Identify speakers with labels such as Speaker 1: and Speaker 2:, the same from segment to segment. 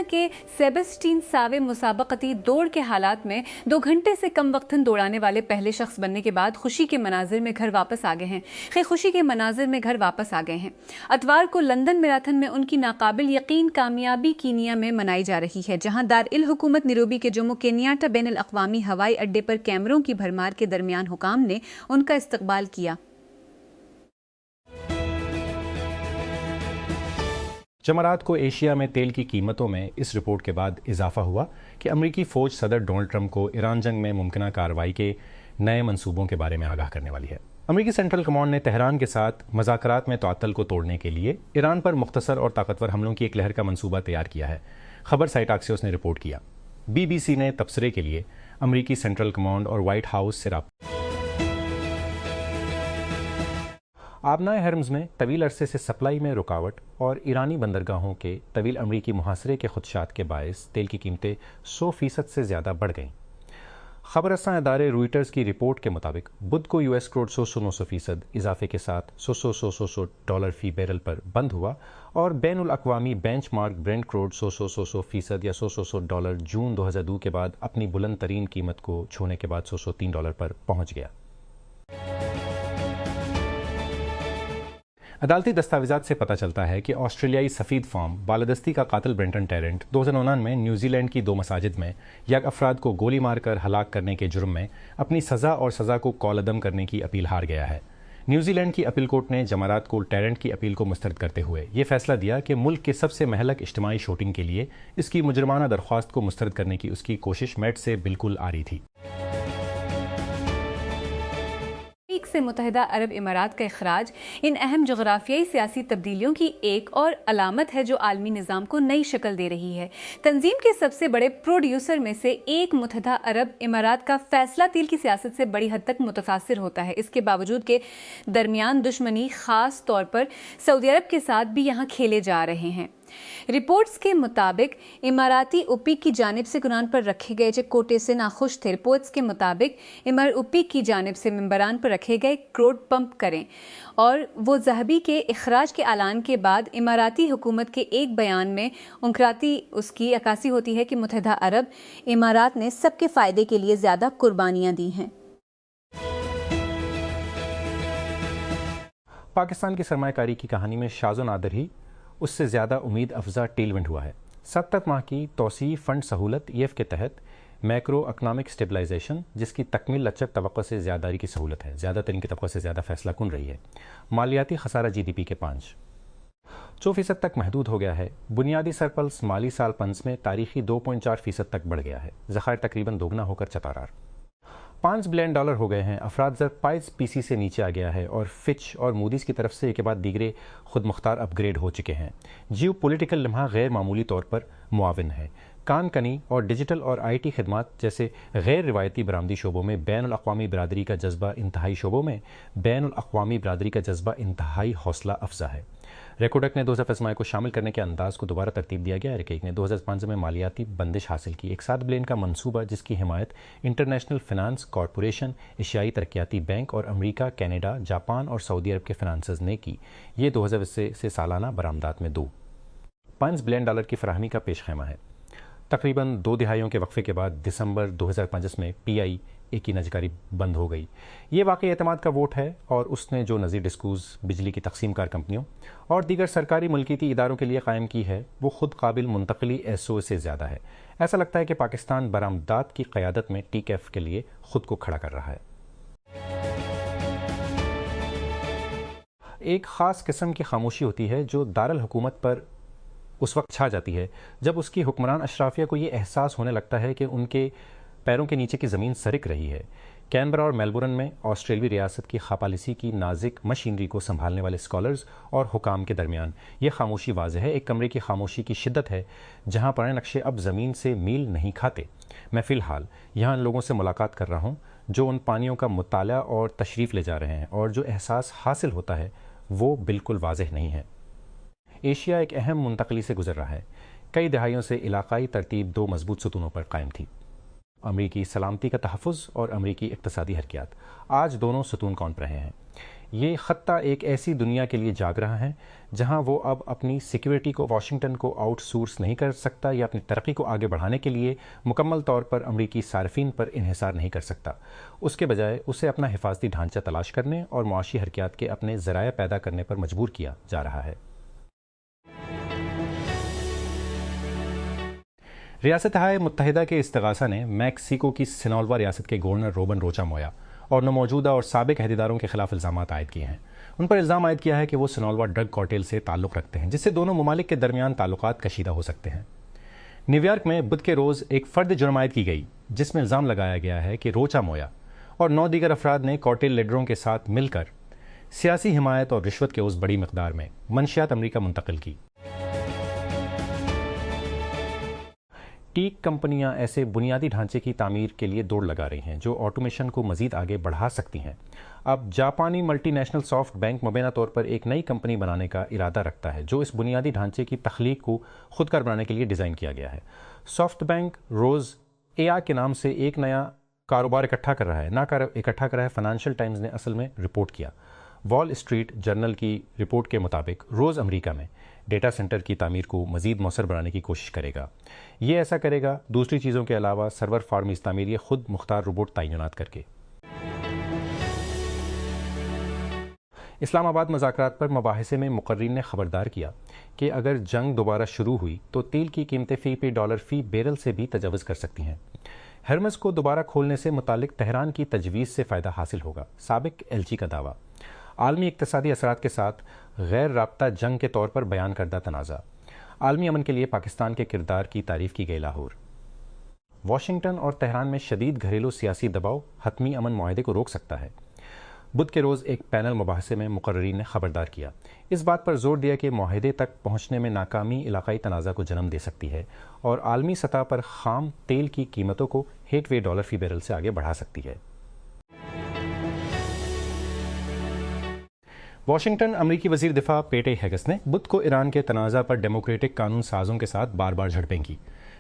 Speaker 1: के सेबेस्टियन सावे मुसाबकती दौड़ के हालात में 2 घंटे से कम वक्तन दौड़ाने वाले पहले शख्स बनने के बाद खुशी के मनाजिर में घर वापस आ गए हैं। खुशी के मनाजिर में घर वापस आ गए हैं। अतवार को लंदन मैराथन में उनकी नाकाबिल यकीन कामयाबी कीनिया में मनाई जा रही है, जहां दार-इल हुकूमत नैरोबी के जोमो केनियाटा बैनुल अक़वामी हवाई अड्डे पर कैमरों की भरमार के दरमियान हुकाम ने उनका इस्तकबाल किया।
Speaker 2: जमरात को एशिया में तेल की कीमतों में इस रिपोर्ट के बाद इजाफा हुआ कि अमरीकी फ़ौज सदर डोनाल्ड ट्रंप को ईरान जंग में मुमकिन कार्रवाई के नए मंसूबों के बारे में आगाह करने वाली है। अमरीकी सेंट्रल कमांड ने तेहरान के साथ मज़ाकरात में तअत्तुल को तोड़ने के लिए ईरान पर मुख्तसर और ताकतवर हमलों की एक लहर का मंसूबा तैयार किया है। खबर साइट आक्सियोस ने रिपोर्ट किया। BBC ने तबसरे के लिए अमरीकी सेंट्रल कमांड और वाइट हाउस से आबनाए हरम्स में तवील अरसे से सप्लाई में रुकावट और ईरानी बंदरगाहों के तवील अमरीकी मुहासरे के खुदशात के बायस तेल की कीमतें 100% से ज़्यादा बढ़ गईं। खबर रसां अदारे रॉयटर्स की रिपोर्ट के मुताबिक बुध को US क्रूड 100-900% इजाफे के साथ $100 फी बैरल पर बंद हुआ और बैनुल अक़वामी बेंचमार्क ब्रेंट क्रूड 100% या $100 जून 2002 के बाद अपनी बुलंद तरीन कीमत को छूने के बाद $103 पर पहुँच गया। अदालती दस्तावेज़ात से पता चलता है कि ऑस्ट्रेलियाई सफ़ीद फार्म बालादस्ती का कातिल ब्रेंटन टेरेंट 2009 में न्यूजीलैंड की 2 मसाजिद में यक अफराद को गोली मारकर हलाक करने के जुर्म में अपनी सज़ा और सज़ा को कॉलअदम करने की अपील हार गया है। न्यूजीलैंड की अपील कोर्ट ने जमारात को टेरेंट की अपील को मुस्तरद करते हुए ये फैसला दिया कि मुल्क के सबसे महलक इज्तिमाई शूटिंग के लिए इसकी मुजरमाना दरख्वास्त को मुस्तरद करने की उसकी कोशिश मेट से बिल्कुल आ रही थी।
Speaker 1: से मुत्तहिदा अरब इमारात का इखराज इन अहम जोग्राफियाई सियासी तब्दीलियों की एक और अलामत है जो आलमी निज़ाम को नई शक्ल दे रही है। तंजीम के सबसे बड़े प्रोड्यूसर में से एक मुत्तहिदा अरब इमारात का फैसला तेल की सियासत से बड़ी हद तक मुतफासिर होता है। इसके बावजूद के दरमियान दुश्मनी खास तौर पर सऊदी अरब के साथ भी यहाँ खेले जा रहे हैं। रिपोर्ट्स के मुताबिक इमाराती ओपेक की जानिब से कुरान पर रखे गए जो कोटे से नाखुश थे। रिपोर्ट्स के मुताबिक इमर ओपेक की जानिब से मेंबरान पर रखे गए क्रूड पंप करें और वो ज़हबी के इखराज के ऐलान के बाद इमाराती हुकूमत के एक बयान में उनकराती उसकी अक्कासी होती है कि मुत्तहिदा अरब इमारात ने सबके फ़ायदे के लिए ज़्यादा कुर्बानियाँ दी हैं।
Speaker 2: पाकिस्तान की सरमायाकारी की कहानी में शाज़ो नादिर ही उससे ज़्यादा उम्मीद अफजा टेलविंड हुआ है। 70 माह की तोसी फंड सहूलत EF के तहत मैक्रो इकनॉमिक स्टेबलाइजेशन, जिसकी तकमील लचक तवक्को से ज़्यादारी की सहूलत है, ज़्यादातर की तवक्को से ज़्यादा फैसला कुन रही है। मालियाती खसारा GDP के 5% तक महदूद हो गया है। बुनियादी सरप्लस माली साल पंस में तारीखी 2.4% तक बढ़ गया है। ज़खायर तकरीबन दोगुना होकर चतारार $5 बिलियन हो गए हैं। अफराद ज़र पाइज PC से नीचे आ गया है और फिच और मूडीज़ की तरफ से एक के बाद दीगरे खुद मुख्तार अपग्रेड हो चुके हैं। जियो पोलिटिकल लम्हा गैर मामूली तौर पर मुआविन है। कान कनी और डिजिटल और IT खिदमात जैसे गैर रिवायती बरामदी शोबों में बैनुल अक़वामी बरादरी का जज्बा इंतहाई शोबों में बैनुल अक़वामी बरादरी का जज्बा इंतहाई हौसला अफजा है। रेकोडक ने 2000 फसमाए को शामिल करने के अंदाज को दोबारा तरतीब दिया गया। रेकेक ने 2005 में मालियाती बंदिश हासिल की। एक 7 बिलियन का मंसूबा जिसकी हिमायत इंटरनेशनल फाइनेंस कॉरपोरेशन, एशियाई तरक्याती बैंक और अमेरिका, कनाडा, जापान और सऊदी अरब के फाइनेंसर्स ने की। ये 2020 से सालाना बरामदात में $5 बिलियन की फराहमी का पेश खैमा है। तकरीबन 2 दिहाइयों के वक्फे के बाद दिसंबर 2005 में PIA की नजकारी बंद हो गई। ये वाकई एतमाद का वोट है और उसने जो नज़ीर डिस्कूज बिजली की तकसीम कार कंपनियों और दीगर सरकारी मुल्कियती इदारों के लिए कायम की है, वो खुद काबिल मुंतकली SO से ज़्यादा है। ऐसा लगता है कि पाकिस्तान बरामदात की क़यादत में TCAF के लिए खुद को खड़ा कर रहा है। एक ख़ास किस्म की खामोशी होती है जो दारुल हुकूमत पर उस वक्त छा जाती है जब उसकी हुक्मरान अशराफिया को ये एहसास होने लगता है कि उनके पैरों के नीचे की ज़मीन सरक रही है। कैनबरा और मेलबोर्न में ऑस्ट्रेलियाई रियासत की खापालिसी की नाजिक मशीनरी को संभालने वाले स्कॉलर्स और हुकाम के दरमियान ये खामोशी वाज़ेह है। एक कमरे की खामोशी की शिद्दत है जहाँ पुराने नक्शे अब ज़मीन से मील नहीं खाते। मैं फ़िलहाल यहाँ इन लोगों से मुलाकात कर रहा हूँ जो उन पानियों का मुताला और तशरीफ़ ले जा रहे हैं और जो एहसास हासिल होता है वो बिल्कुल वाज़ेह नहीं है। एशिया एक अहम मुंतकली से गुजर रहा है। कई दहाइयों से इलाकाई तरतीब 2 मजबूत सतूनों पर कायम थी, अमरीकी सलामती का तहफ़्फ़ुज़ और अमरीकी इक़्तिसादी हरकियात। आज दोनों सतून कौन पर रहे हैं। ये खत्ता एक ऐसी दुनिया के लिए जाग रहा है जहां वो अब अपनी सिक्योरिटी को वाशिंगटन को आउटसोर्स नहीं कर सकता या अपनी तरक्की को आगे बढ़ाने के लिए मुकम्मल तौर पर अमरीकी सार्फिन पर इन्हिसार नहीं कर सकता। उसके बजाय उसे अपना हिफाजती ढांचा तलाश करने और मुआशी हरकियात के अपने ज़राया पैदा करने पर मजबूर किया जा रहा है। रियासत-ए मुत्तहिदा के इस्तिगासा ने मैक्सिको की सिनोल्वा रियासत के गवर्नर रोबन रोचा मोया और मौजूदा और साबिक अहदेदारों के खिलाफ इल्ज़ाम आयद किए हैं। उन पर इल्ज़ाम आयद किया है कि वो सिनोल्वा ड्रग कार्टेल से ताल्लुक़ रखते हैं, जिससे दोनों ममालिक के दरमियान ताल्लुकात कशीदा हो सकते हैं। न्यूयॉर्क में बुध के रोज़ एक फ़र्द जुर्म आयद की गई, जिसमें इल्ज़ाम लगाया गया है कि रोचा मोया और 9 दीगर अफराद ने कार्टेल लीडरों के साथ मिलकर सियासी हिमायत और रिश्वत के उस बड़ी मकदार में मंशियात अमरीका मुंतकिल की। टीक कंपनियां ऐसे बुनियादी ढांचे की तामीर के लिए दौड़ लगा रही हैं जो ऑटोमेशन को मजीद आगे बढ़ा सकती हैं। अब जापानी मल्टीनेशनल सॉफ्ट बैंक मुबैना तौर पर एक नई कंपनी बनाने का इरादा रखता है जो इस बुनियादी ढांचे की तख्लीक को खुदकार बनाने के लिए डिज़ाइन किया गया है। सॉफ्ट बैंक रोज़ एआई के नाम से एक नया कारोबार इकट्ठा कर रहा है, फाइनेंशियल टाइम्स ने असल में रिपोर्ट किया। वॉल स्ट्रीट जर्नल की रिपोर्ट के मुताबिक रोज़ अमरीका में डेटा सेंटर की तामीर को मज़ीद मौसर बनाने की कोशिश करेगा। ये ऐसा करेगा दूसरी चीज़ों के अलावा सर्वर फार्म तामीर ये खुद मुख्तार रोबोट तैनात करके। इस्लामाबाद मुज़ाकरात पर मुबाहिसे में मुकर्रीन ने खबरदार किया कि अगर जंग दोबारा शुरू हुई तो तेल की कीमतें $1 फ़ी बैरल से भी तजावज़ कर सकती हैं। हर्मस को दोबारा खोलने से मुतालिक तेहरान की तजवीज़ से फ़ायदा हासिल होगा, साबिक एलची का दावा। आलमी इक़्तिसादी असरात के साथ गैर राब्ता जंग के तौर पर बयान करदा तनाज़ा। आलमी अमन के लिए पाकिस्तान के किरदार की तारीफ़ की गई लाहौर। वाशिंगटन और तेहरान में शदीद घरेलू सियासी दबाव हतमी अमन मुआहदे को रोक सकता है। बुध के रोज़ एक पैनल मुबाहसे में मुकर्रीन ने खबरदार किया, इस बात पर जोर दिया कि मुआहदे तक पहुँचने में नाकामी इलाकाई तनाज़ा को जन्म दे सकती है और आलमी सतह पर खाम तेल की कीमतों को $8 फ़ी बैरल से आगे बढ़ा सकती है। वाशिंगटन अमरीकी वज़ीर दिफा पेटे हेगस ने बुध को ईरान के तनाज़ा पर डेमोक्रेटिक कानून साजों के साथ बार बार झड़पें की।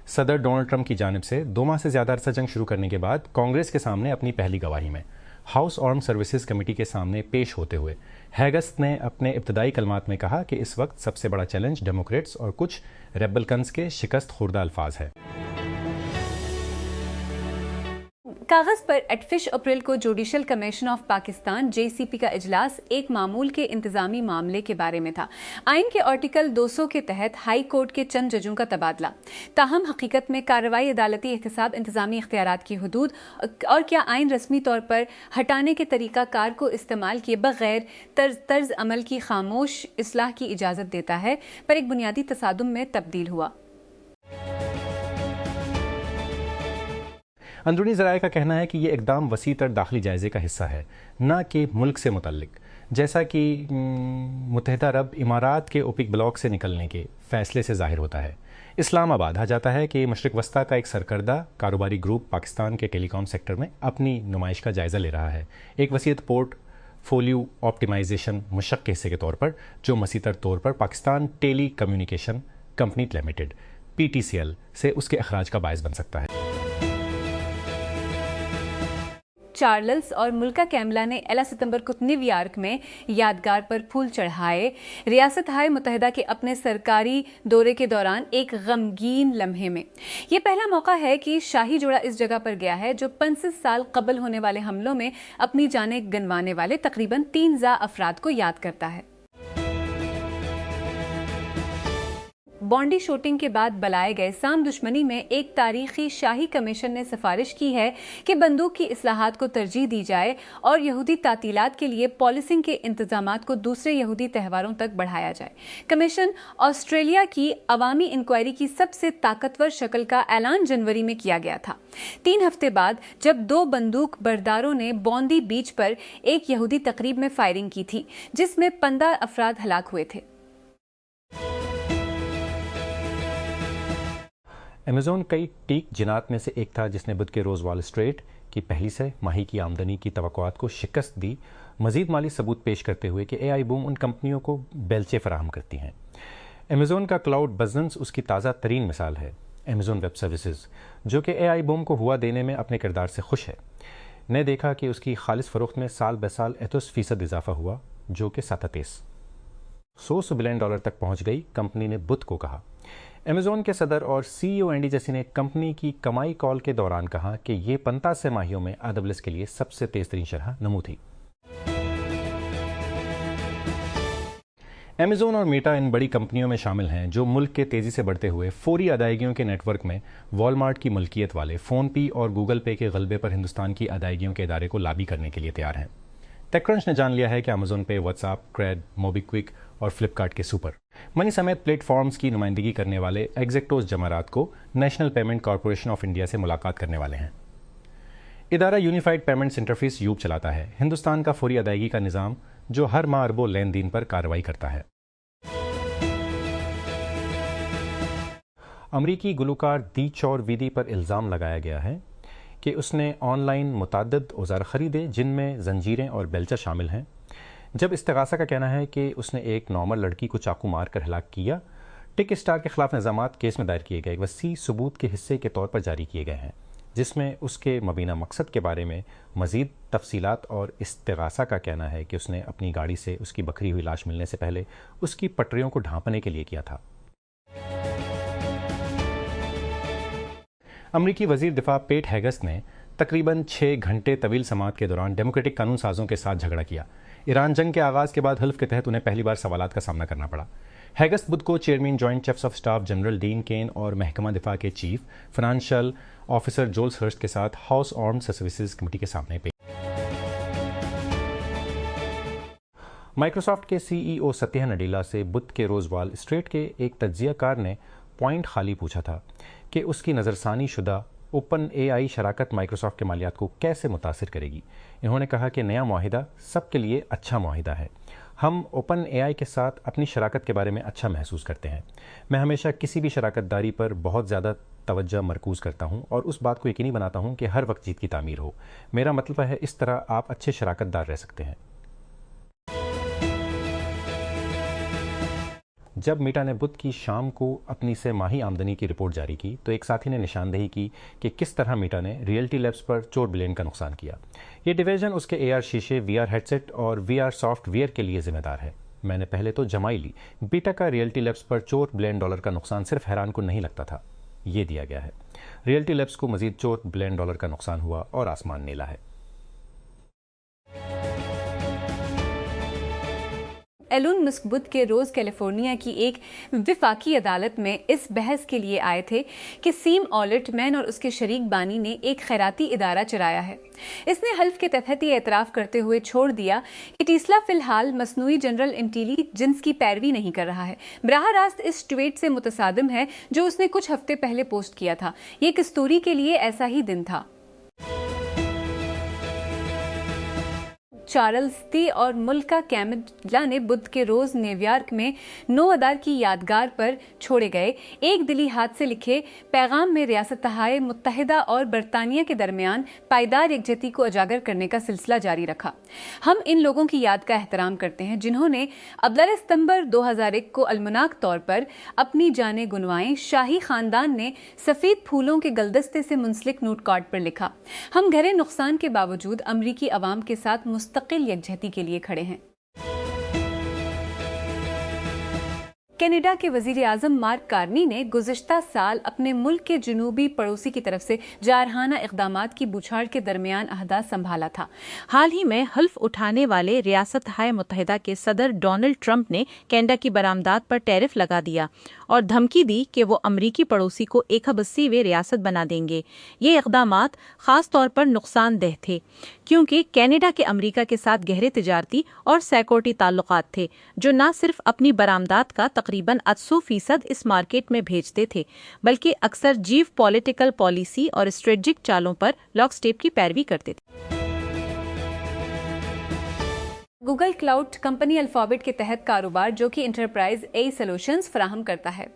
Speaker 2: सदर डोनाल्ड ट्रंप की जानिब से 2 माह से ज़्यादा अरसा जंग शुरू करने के बाद कांग्रेस के सामने अपनी पहली गवाही में हाउस आर्म सर्विसेज कमेटी के सामने पेश होते हुए हेगस ने अपने इब्तदाई कलमात में कहा कि इस वक्त सबसे बड़ा चैलेंज डेमोक्रेट्स और कुछ रेबल्कन्स के शिकस्त खुर्दा अल्फाज है।
Speaker 1: कागज पर 8 अप्रैल को judicial commission of Pakistan JCP का इजलास एक मामूल के इंतजामी मामले के बारे में था। आइन के आर्टिकल 200 के तहत हाई कोर्ट के चंद जजों का तबादला। ताहम हकीकत में कार्रवाई अदालती एहतसाब इंतजामी इख्तियारात की हदूद और क्या आइन रस्मी तौर पर हटाने के तरीक़ाकार को इस्तेमाल किए बगैर तर्ज अमल की खामोश इस्लाह की इजाज़त देता है पर एक बुनियादी तसादुम में तब्दील हुआ।
Speaker 2: अंदरूनी ज़राए का कहना है कि ये इकदाम वसी तर दाखिली जायज़े का हिस्सा है, न कि मुल्क से मुतल्लिक, जैसा कि मुत्तहिदा अरब इमारात के ओपिक ब्लॉक से निकलने के फ़ैसले से ज़ाहिर होता है। इस्लामाबाद कहा जाता है कि मशरिक़ वस्ता का एक सरकर्दा कारोबारी ग्रुप पाकिस्तान के टेलीकॉम सेक्टर में अपनी नुमाइश का जायज़ा ले रहा है, एक वसीयत पोर्टफोलियो ऑप्टिमाइजेशन मुशक्क़ के हिस्से के तौर पर, जो मसीतर तौर पर Pakistan telecommunication company limited PTCL से उसके अखराज का बायस बन सकता है।
Speaker 1: चार्ल्स और मुल्का कैमला ने 11 सितंबर को न्यूयॉर्क में यादगार पर फूल चढ़ाए। रियासत-ए मुत्तहिदा के अपने सरकारी दौरे के दौरान एक गमगीन लम्हे में यह पहला मौका है कि शाही जोड़ा इस जगह पर गया है जो 35 साल कबल होने वाले हमलों में अपनी जानें गंवाने वाले तकरीबन 3 अफराद को याद करता है। बॉन्डी शूटिंग के बाद बुलाए गए साम दुश्मनी में एक तारीखी शाही कमीशन ने सिफारिश की है कि बंदूक की इस्लाहात को तरजीह दी जाए और यहूदी तातीलात के लिए पॉलिसिंग के इंतजामात को दूसरे यहूदी त्यौहारों तक बढ़ाया जाए। कमीशन ऑस्ट्रेलिया की अवामी इंक्वायरी की सबसे ताकतवर शक्ल का ऐलान जनवरी में किया गया था, 3 हफ्ते बाद जब 2 बंदूक बरदारों ने बॉन्डी बीच पर एक यहूदी तकरीब में फायरिंग की थी जिसमें 15 अफराद हलाक हुए थे।
Speaker 2: अमेज़न कई टीक जिनात में से एक था जिसने बुध के रोज़ वॉल स्ट्रीट की पहली से माही की आमदनी की तवक्कुआत को शिकस्त दी, मज़ीद माली सबूत पेश करते हुए कि AI बूम उन कंपनियों को बेलचे फराहम करती हैं। अमेज़न का क्लाउड बिजनेस उसकी ताज़ा तरीन मिसाल है। अमेज़न वेब सर्विसेज जो कि AI बूम को हुआ देने में अपने किरदार से खुश है। ने देखा कि उसकी खालिस फ़रोख्त में साल ब साल 33% इजाफा हुआ, जो कि 100 बिलियन डॉलर तक पहुंच गई। कंपनी ने बुध को कहा। अमेज़ॉन के सदर और CEO एंडी जेसी ने कंपनी की कमाई कॉल के दौरान कहा कि ये 50 माहियों में AWS के लिए सबसे तेज़ तरीन शरह नमू थी। अमेज़ॉन और मेटा इन बड़ी कंपनियों में शामिल हैं जो मुल्क के तेज़ी से बढ़ते हुए फौरी अदायगियों के नेटवर्क में वॉलमार्ट की मलकियत वाले फ़ोनपे और गूगल पे के गलबे पर हिंदुस्तान की अदायगियों के इदारे को लाबी करने के लिए तैयार हैं। टेकक्रंच ने जान लिया है कि अमेज़ॉन पे, व्हाट्सएप, क्रेड, मोबीक्विक और फ्लिपकार्ट के सुपर मनी समेत प्लेटफॉर्म्स की नुमाइंदगी करने वाले एग्जेक्टोस जमारात को national payment corporation of India से मुलाकात करने वाले हैं। इदारा यूनिफाइड पेमेंट्स इंटरफेस यूब चलाता है, हिंदुस्तान का फौरी अदायगी का निज़ाम जो हर माह अरबों लेन देन पर कार्रवाई करता है। अमरीकी गुलकार दी चौर वीदी पर इल्ज़ाम लगाया गया है कि उसने ऑनलाइन मुताद्दद औजार ख़रीदे जिनमें जंजीरें और बेल्चा शामिल हैं। जब इस्तिगासा का कहना है कि उसने एक नॉर्मल लड़की को चाकू मार कर हलाक किया। टिक स्टार के खिलाफ निज़ामात केस में दायर किए गए वसी सबूत के हिस्से के तौर पर जारी किए गए हैं, जिसमें उसके मबीना मकसद के बारे में मज़ीद तफसीलात और इस्तिगासा का कहना है कि उसने अपनी गाड़ी से उसकी बकरी हुई लाश मिलने से पहले उसकी पटरियों को ढांपने के लिए किया था। अमरीकी वज़ीर दिफा पेट हेगस्ट ने तकरीबन 6 घंटे तवील समाअत के दौरान डेमोक्रेटिक कानून साजों के साथ झगड़ा किया। ईरान जंग के आगाज़ के बाद हल्फ के तहत उन्हें पहली बार सवालात का सामना करना पड़ा। हेगस्ट बुध को chairman joint chiefs of staff general Dan Caine और महकमा दिफा के chief financial officer Jules Hurst के साथ हाउस आर्म्ड सर्विसेज कमेटी के सामने पेश। माइक्रोसॉफ्ट के CEO सत्या नडेला से बुध के रोज़ वॉल स्ट्रीट के एक तज्जियाकार ने पॉइंट खाली पूछा था कि उसकी नज़रसानी शुदा ओपन AI शराकत माइक्रोसॉफ्ट के मालियात को कैसे मुतासिर करेगी। इन्होंने कहा कि नया मुआहिदा सबके लिए अच्छा मुआहिदा है। हम ओपन AI के साथ अपनी शराकत के बारे में अच्छा महसूस करते हैं। मैं हमेशा किसी भी शराकतदारी पर बहुत ज़्यादा तवज्जो मरकूज़ करता हूं और उस बात को यकीनी बनाता हूं कि हर वक्त जीत की तामीर हो। मेरा मतलब है इस तरह आप अच्छे शराकतदार रह सकते हैं। जब मेटा ने बुध की शाम को अपनी से माही आमदनी की रिपोर्ट जारी की तो एक साथी ने निशानदेही की कि किस तरह मेटा ने रियल्टी लैब्स पर 4 बिलियन का नुकसान किया। ये डिवीजन उसके AR शीशे, VR हेडसेट और VR सॉफ्टवेयर के लिए जिम्मेदार है। मैंने पहले तो जमाई ली। बीटा का रियल्टी लैब्स पर 4 बिलियन डॉलर का नुकसान सिर्फ हैरान को नहीं लगता था। ये दिया गया है। रियल्टी लैब्स को मजीद 4 बिलियन डॉलर का नुकसान हुआ और आसमान नीला है।
Speaker 1: एलोन मस्क बुध के रोज़ कैलिफोर्निया की एक विफाकी अदालत में इस बहस के लिए आए थे कि सैम ऑल्टमैन और उसके शरीक बानी ने एक खैराती इदारा चलाया है। इसने हल्फ के तहत ये एतराफ़ करते हुए छोड़ दिया कि टेस्ला फ़िलहाल मसनूई जनरल इंटेलिजेंस की पैरवी नहीं कर रहा है। बराह रास्त इस ट्वीट से मुतसादिम है जो उसने कुछ हफ्ते पहले पोस्ट किया था। ये कस्तूरी के लिए ऐसा ही दिन था। चार्ल्स ती और मुल्का कैमिला ने बुध के रोज़ न्यूयॉर्क में 9 अदार की यादगार पर छोड़े गए एक दिली हाथ से लिखे पैगाम में रियासत-ए मुत्तहिदा और बरतानिया के दरमियान पायदार यकजहती को उजागर करने का सिलसिला जारी रखा। हम इन लोगों की याद का एहतराम करते हैं जिन्होंने 11 सितंबर 2001 को अलमनाक तौर पर अपनी जानें गुनवाएं। शाही खानदान ने सफ़ेद फूलों के गुलदस्ते से मुंसलिक नोट कार्ड पर लिखा, हम गहरे नुकसान के बावजूद अमरीकी अवाम के साथ मुस्तकिल यकजहती के लिए खड़े हैं। कनाडा के वज़ीर आज़म मार्क कार्नी ने गुज़िश्ता साल अपने मुल्क के जनूबी पड़ोसी की तरफ से जारहाना इक़दामात की बौछार के दरमियान अहदा संभाला था।
Speaker 3: हाल ही में हल्फ उठाने वाले रियासत-ए मुत्तहिदा के सदर डोनाल्ड ट्रंप ने कनाडा की बरामदात पर टैरिफ लगा दिया और धमकी दी कि वो अमरीकी पड़ोसी को 180वें रियासत बना देंगे। ये इक़दामात ख़ास तौर पर नुकसानदेह थे क्योंकि कनाडा के अमरीका के साथ गहरे तिजारती और सिक्योरिटी ताल्लुकात थे जो न सिर्फ अपनी बरामदात का तकरीबन 80% इस मार्केट में भेजते थे बल्कि अक्सर जीव पॉलिटिकल पॉलिसी और स्ट्रेटजिक चालों पर लॉकस्टेप की पैरवी करते थे।
Speaker 1: गूगल क्लाउड कंपनी अल्फाबेट के तहत कारोबार जो कि इंटरप्राइज AI सॉल्यूशंस फराहम करता है,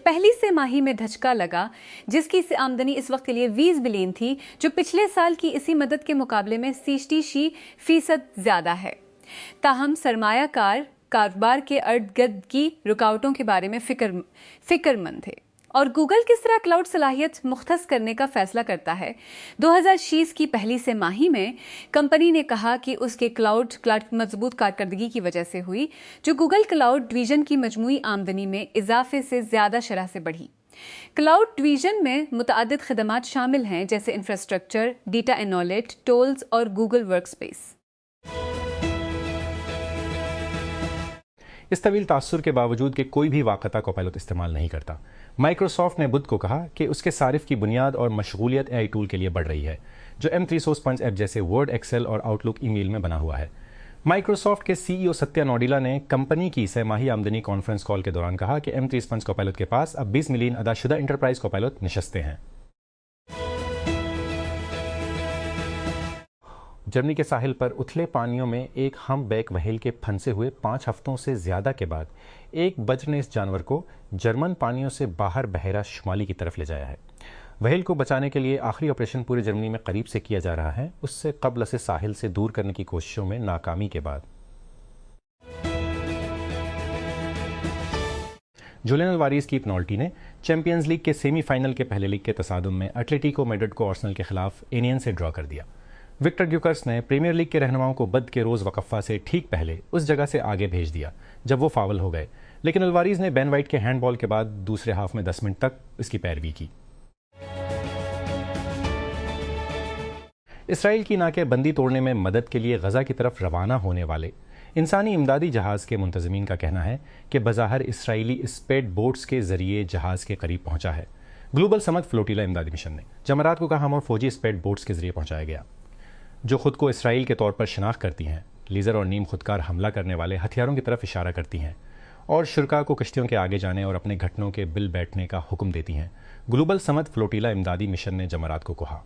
Speaker 1: पहली से माही में धचका लगा जिसकी आमदनी इस वक्त के लिए 20 बिलियन थी जो पिछले साल की इसी मदद के मुकाबले में 60% ज्यादा है। ताहम सरमायाकार कारोबार के अर्द गिर्द की रुकावटों के बारे में फिक्रमंद थे और गूगल किस तरह क्लाउड सलाहियत मुख्तस करने का फैसला करता है। 2026 की पहली तिमाही में कंपनी ने कहा कि उसके क्लाउड मजबूत कारकर्दगी की वजह से हुई, जो गूगल क्लाउड डिवीजन की मजमूई आमदनी में इजाफे से ज्यादा शरह से बढ़ी। क्लाउड डिवीजन में मुतअद्दिद खदमात शामिल हैं, जैसे इंफ्रास्ट्रक्चर, डेटा एनालिट, टूल्स और गूगल वर्कस्पेस।
Speaker 2: इस तवील तासुर के बावजूद कि कोई भी वाक़ता कोपायलट इस्तेमाल नहीं करता, माइक्रोसॉफ्ट ने बुध को कहा कि उसके सारिफ की बुनियाद और मशगूलियत AI टूल के लिए बढ़ रही है, जो M3 स्पंज ऐप जैसे वर्ड, एक्सेल और आउटलुक ईमेल में बना हुआ है। माइक्रोसॉफ्ट के CEO सत्या नोडिला ने कंपनी की सहमाही आमदनी कॉन्फ्रेंस कॉल के दौरान कहा कि M3 स्पंज कोपायलट के पास अब 20 मिलियन अदाशुदा इंटरप्राइज कोपायलट निशस्ते हैं। जर्मनी के साहिल पर उथले पानियों में एक हम्पबैक व्हेल के फंसे हुए 5 हफ्तों से ज़्यादा के बाद एक बजनेस जानवर को जर्मन पानियों से बाहर बहरा शुमाली की तरफ ले जाया है। व्हेल को बचाने के लिए आखिरी ऑपरेशन पूरे जर्मनी में करीब से किया जा रहा है, उससे कब्ल से साहिल से दूर करने की कोशिशों में नाकामी के बाद। जुलियन अल्वारेज की पेनल्टी ने चैंपियंस लीग के सेमीफाइनल के पहले लीग के तसादुम में एटलेटिको मैड्रिड को आर्सेनल के खिलाफ एनियन से ड्रॉ कर दिया। विक्टर ग्यूकर्स ने प्रीमियर लीग के रहनुमाओं को बद के रोज़ वकफ़ा से ठीक पहले उस जगह से आगे भेज दिया जब वो फावल हो गए, लेकिन अल्वारेज ने बेन वाइट के हैंडबॉल के बाद दूसरे हाफ में 10 मिनट तक इसकी पैरवी की। इसराइल की नाकेबंदी तोड़ने में मदद के लिए गजा की तरफ रवाना होने वाले इंसानी इमदादी जहाज़ के मुंतज़मीन का कहना है कि बज़ाहिर इसराइली स्पेड बोट्स के जरिए जहाज़ के करीब पहुंचा है। ग्लोबल समद फ्लोटिला इमदादी मिशन ने जमरात को कहा, हम और फौजी स्पेड बोट्स के जरिए पहुंचाया गया, जो खुद को इसराइल के तौर पर शनाख्त करती हैं, लेज़र और नीम खुदकार हमला करने वाले हथियारों की तरफ इशारा करती हैं और शुरका को कश्तियों के आगे जाने और अपने घटनों के बिल बैठने का हुक्म देती हैं। ग्लोबल समद फ्लोटिला इमदादी मिशन ने जमरात को कहा।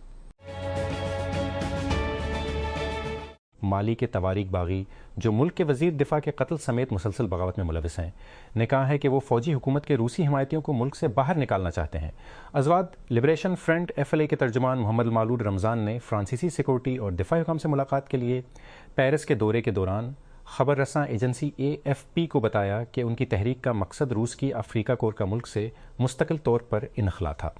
Speaker 2: माली के तवारीक बागी, जो मुल्क के वज़ीर दिफा के कत्ल समेत मुसलसल बगावत में मुलविस हैं, ने कहा है कि वो फ़ौजी हुकूमत के रूसी हिमायतियों को मुल्क से बाहर निकालना चाहते हैं। अज़वाद लिबरेशन फ्रंट FLA के तर्जुमान मोहम्मद मालूद रमज़ान ने फ्रांसीसी सिक्योरिटी और दिफाई हुकाम से मुलाकात के लिए पेरिस के दौरे के दौरान खबर रसां एजेंसी AFP को बताया कि उनकी तहरीक का मकसद रूस की अफ्रीका कोर का मुल्क से मुस्तकिल तौर पर इनखला था।